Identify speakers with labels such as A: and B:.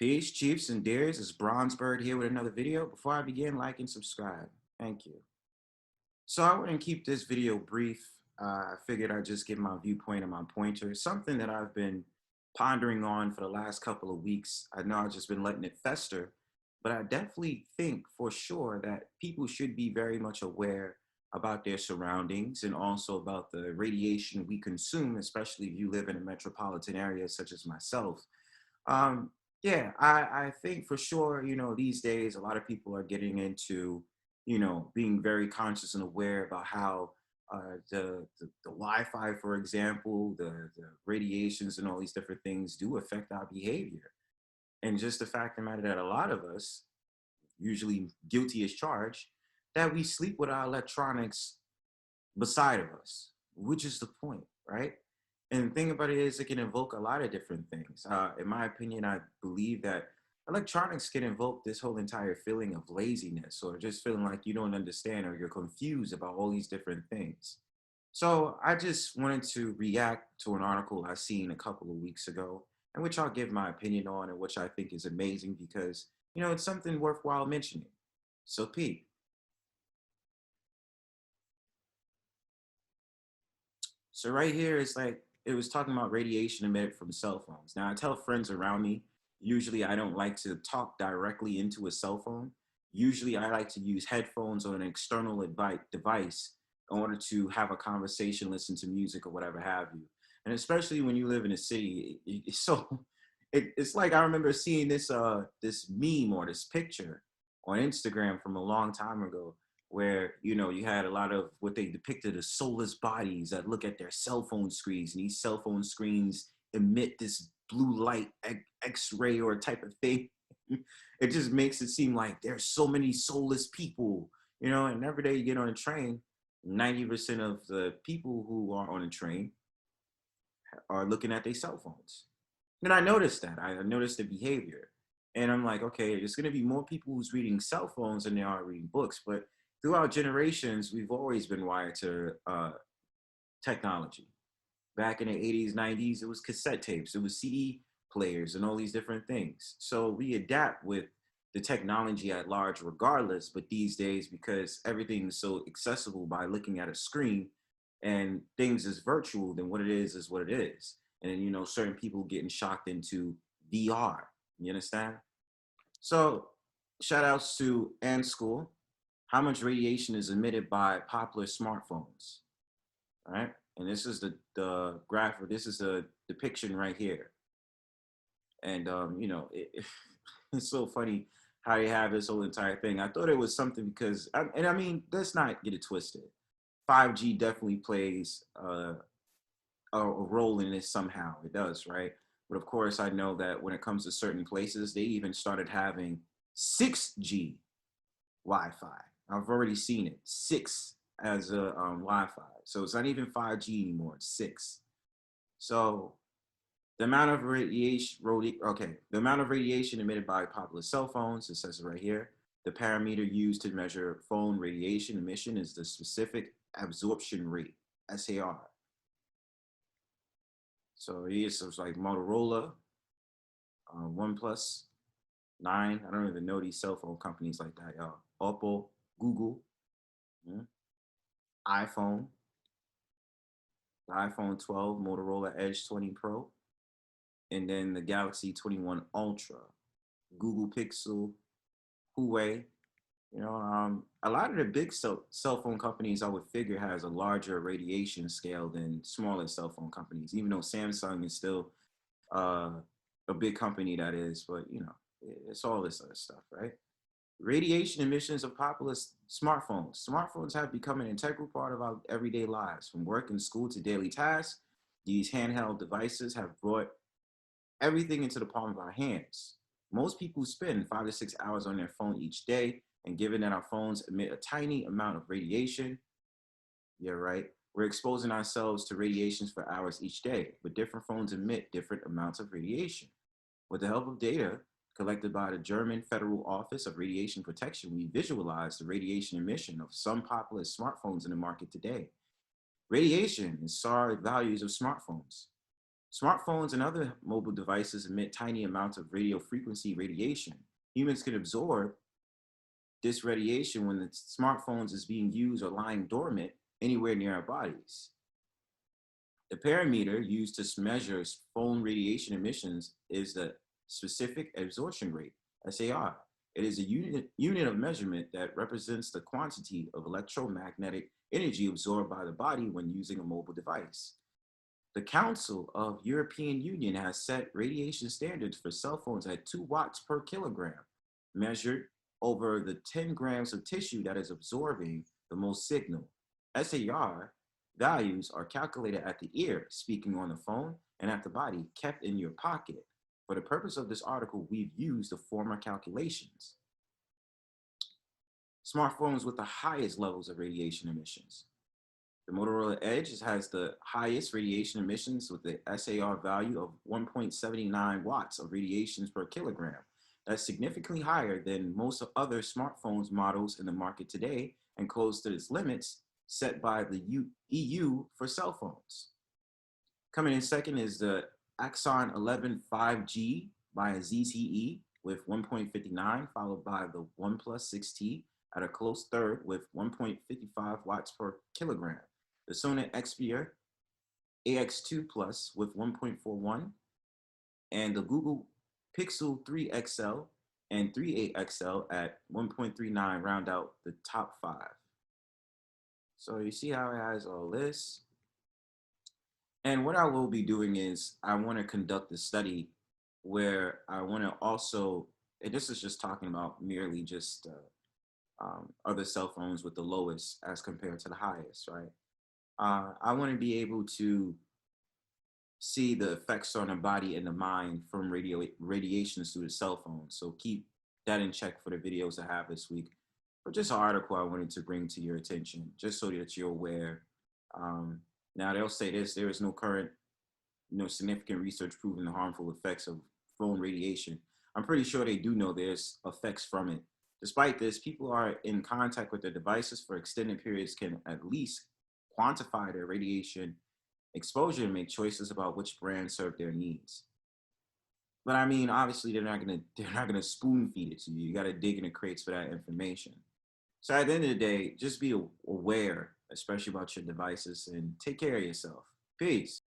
A: Peace, Chiefs and Deers. It's Bronzebird here with another video. Before I begin, like and subscribe. Thank you. So I want to keep this video brief. I figured I'd just give my viewpoint and my pointer, something that I've been pondering on for the last couple of weeks. I know I've just been letting it fester, but I definitely think for sure that people should be very much aware about their surroundings and also about the radiation we consume, especially if you live in a metropolitan area such as myself. Um, yeah, I think for sure, these days a lot of people are getting into, being very conscious and aware about how the Wi-Fi, for example, the radiations and all these different things do affect our behavior. And just the fact of the matter that a lot of us, usually guilty as charged, that we sleep with our electronics beside of us, which is the point, right? And the thing about it is, it can invoke a lot of different things. In my opinion, I believe that electronics can invoke this whole entire feeling of laziness or just feeling like you don't understand or you're confused about all these different things. So I just wanted to react to an article I seen a couple of weeks ago, and which I'll give my opinion on, and which I think is amazing because it's something worthwhile mentioning. So Pete, so right here, it's like it was talking about radiation emitted from cell phones. Now I tell friends around me, usually I don't like to talk directly into a cell phone. Usually I like to use headphones or an external device in order to have a conversation, listen to music or whatever have you. And especially when you live in a city, it's so it's like I remember seeing this meme or this picture on Instagram from a long time ago where you had a lot of what they depicted as soulless bodies that look at their cell phone screens, and these cell phone screens emit this blue light x-ray or type of thing. It just makes it seem like there's so many soulless people, and every day you get on a train, 90% of the people who are on a train are looking at their cell phones. And I noticed that. I noticed the behavior. And I'm like, okay, there's going to be more people who's reading cell phones than they are reading books. But throughout generations, we've always been wired to technology. Back in the 80s, 90s, it was cassette tapes, it was CD players, and all these different things. So we adapt with the technology at large regardless. But these days, because everything is so accessible by looking at a screen and things is virtual, then what it is what it is. And then, certain people getting shocked into VR. You understand? So shout outs to Ann School. How much radiation is emitted by popular smartphones? All right. And this is the graph, or this is the depiction right here. And, it's so funny how they have this whole entire thing. I thought it was something because, and I mean, let's not get it twisted. 5G definitely plays a role in this somehow. It does, right? But of course, I know that when it comes to certain places, they even started having 6G Wi-Fi. I've already seen it, six as a Wi-Fi. So it's not even 5G anymore. It's six. So the amount of the amount of radiation emitted by popular cell phones, it says it right here. The parameter used to measure phone radiation emission is the specific absorption rate, SAR. So yes, it was like Motorola, OnePlus, 9. I don't even know these cell phone companies like that, y'all. Oppo, Google, mm, iPhone, the iPhone 12, Motorola Edge 20 Pro, and then the Galaxy 21 Ultra, Google Pixel, Huawei. A lot of the big cell phone companies I would figure has a larger radiation scale than smaller cell phone companies, even though Samsung is still uh, a big company that is, but it's all this other stuff, right? Radiation emissions of popular smartphones. Smartphones have become an integral part of our everyday lives, from work and school to daily tasks. These handheld devices have brought everything into the palm of our hands. Most people spend 5 to 6 hours on their phone each day, and given that our phones emit a tiny amount of radiation, yeah, right, we're exposing ourselves to radiations for hours each day, but different phones emit different amounts of radiation. With the help of data collected by the German Federal Office of Radiation Protection, we visualize the radiation emission of some popular smartphones in the market today. Radiation and SAR values of smartphones. Smartphones and other mobile devices emit tiny amounts of radio frequency radiation. Humans can absorb this radiation when the smartphones is being used or lying dormant anywhere near our bodies. The parameter used to measure phone radiation emissions is the specific absorption rate, SAR. It is a unit of measurement that represents the quantity of electromagnetic energy absorbed by the body when using a mobile device. The Council of European Union has set radiation standards for cell phones at 2 watts per kilogram, measured over the 10 grams of tissue that is absorbing the most signal. SAR values are calculated at the ear, speaking on the phone, and at the body, kept in your pocket. For the purpose of this article, we've used the former calculations. Smartphones with the highest levels of radiation emissions. The Motorola Edge has the highest radiation emissions with the SAR value of 1.79 watts of radiations per kilogram. That's significantly higher than most other smartphones models in the market today and close to its limits set by the EU for cell phones. Coming in second is the Axon 11 5G by ZTE with 1.59, followed by the OnePlus 6T at a close third with 1.55 watts per kilogram. The Sony Xperia AX2 Plus with 1.41, and the Google Pixel 3 XL and 3A XL at 1.39 round out the top 5. So you see how it has all this. And what I will be doing is I want to conduct a study where I want to also, and this is just talking about merely just other cell phones with the lowest as compared to the highest, right? I want to be able to see the effects on the body and the mind from radiations through the cell phone. So keep that in check for the videos I have this week. But just an article I wanted to bring to your attention, just so that you're aware. Now they'll say this: there is no current, significant research proving the harmful effects of phone radiation. I'm pretty sure they do know there's effects from it. Despite this, people are in contact with their devices for extended periods can at least quantify their radiation exposure and make choices about which brands serve their needs. But I mean, obviously, they're not gonna spoon feed it to you. You got to dig in the crates for that information. So at the end of the day, just be aware, especially about your devices, and take care of yourself. Peace.